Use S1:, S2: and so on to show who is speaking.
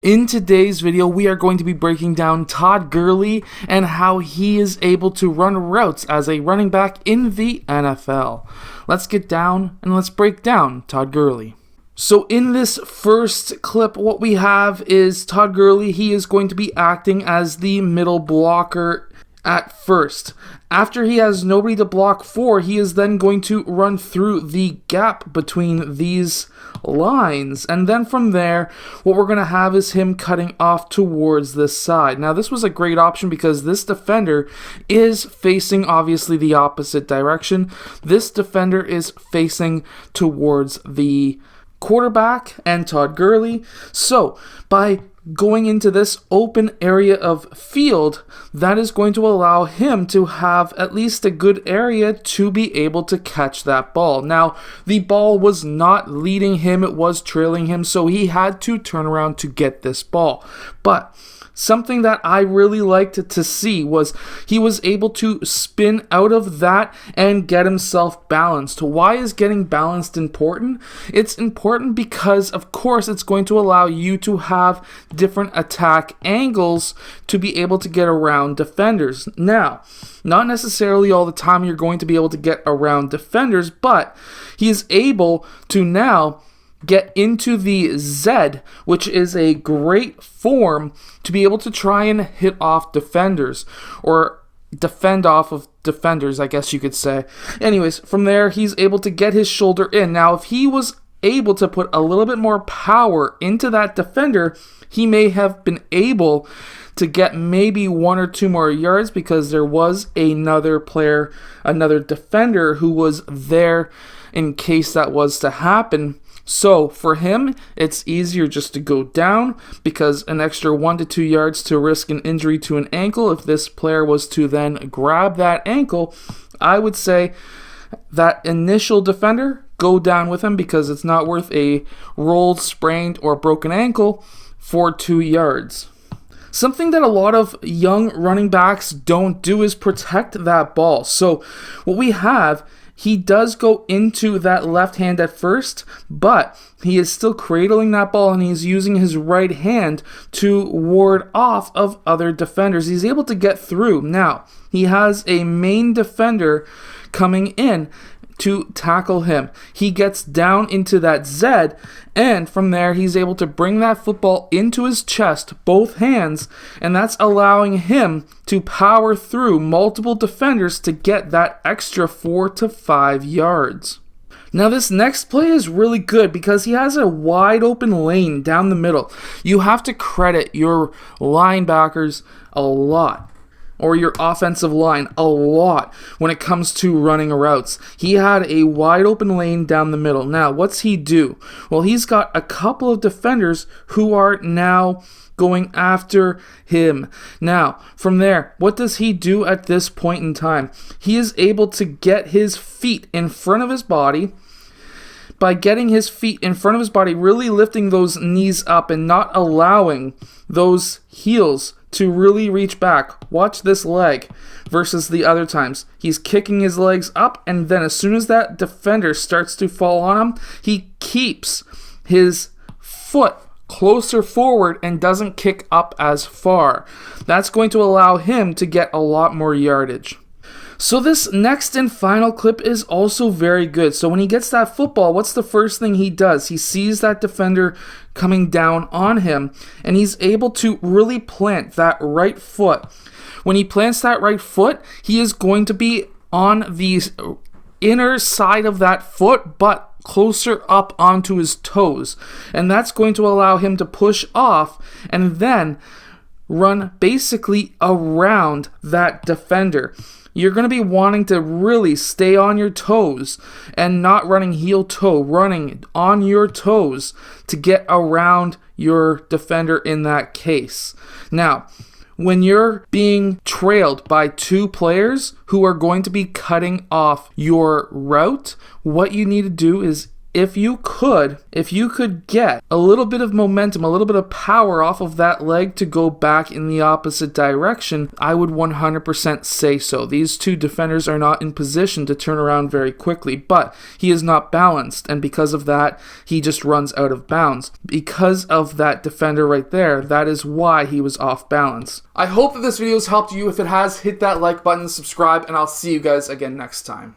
S1: In today's video, we are going to be breaking down Todd Gurley and how he is able to run routes as a running back in the NFL. Let's get down and let's break down Todd Gurley. So in this first clip, what we have is Todd Gurley. He is going to be acting as the middle blocker at first. After he has nobody to block for, he is then going to run through the gap between these lines, and then from there what we're going to have is him cutting off towards this side. Now this was a great option because this defender is facing obviously the opposite direction. This defender is facing towards the quarterback and Todd Gurley. So by going into this open area of field, that is going to allow him to have at least a good area to be able to catch that ball. Now, the ball was not leading him, it was trailing him, so he had to turn around to get this ball. But something that I really liked to see was he was able to spin out of that and get himself balanced. Why is getting balanced important? It's important because, of course, it's going to allow you to have different attack angles to be able to get around defenders. Now, not necessarily all the time you're going to be able to get around defenders, but he is able to now get into the Z, which is a great form to be able to try and hit off defenders, or defend off of defenders, I guess you could say. Anyways, from there, he's able to get his shoulder in. Now, if he was able to put a little bit more power into that defender, he may have been able to get maybe 1 or 2 more yards because there was another player, another defender who was there in case that was to happen. So for him, it's easier just to go down because an extra 1 to 2 yards to risk an injury to an ankle. If this player was to then grab that ankle, I would say that initial defender, go down with him because it's not worth a rolled, sprained, or broken ankle for 2 yards. Something that a lot of young running backs don't do is protect that ball. So what we have, he does go into that left hand at first, but he is still cradling that ball and he's using his right hand to ward off of other defenders. He's able to get through. Now, he has a main defender coming in to tackle him. He gets down into that Z, and from there he's able to bring that football into his chest, both hands, and that's allowing him to power through multiple defenders to get that extra 4 to 5 yards. Now this next play is really good because he has a wide open lane down the middle. You have to credit your linebackers a lot, or your offensive line a lot, when it comes to running routes. He had a wide open lane down the middle. Now, what's he do? Well, he's got a couple of defenders who are now going after him. Now, from there, what does he do at this point in time? He is able to get his feet in front of his body. By getting his feet in front of his body, really lifting those knees up and not allowing those heels to really reach back. Watch this leg versus the other times. He's kicking his legs up, and then as soon as that defender starts to fall on him, he keeps his foot closer forward and doesn't kick up as far. That's going to allow him to get a lot more yardage. So this next and final clip is also very good. So when he gets that football, what's the first thing he does? He sees that defender coming down on him, and he's able to really plant that right foot. When he plants that right foot, he is going to be on the inner side of that foot, but closer up onto his toes. And that's going to allow him to push off and then run basically around that defender. You're going to be wanting to really stay on your toes and not running heel toe, running on your toes to get around your defender in that case. Now, when you're being trailed by 2 players who are going to be cutting off your route, what you need to do is if you could get a little bit of momentum, a little bit of power off of that leg to go back in the opposite direction, I would 100% say so. These two defenders are not in position to turn around very quickly, but he is not balanced, and because of that, he just runs out of bounds. Because of that defender right there, that is why he was off balance. I hope that this video has helped you. If it has, hit that like button, subscribe, and I'll see you guys again next time.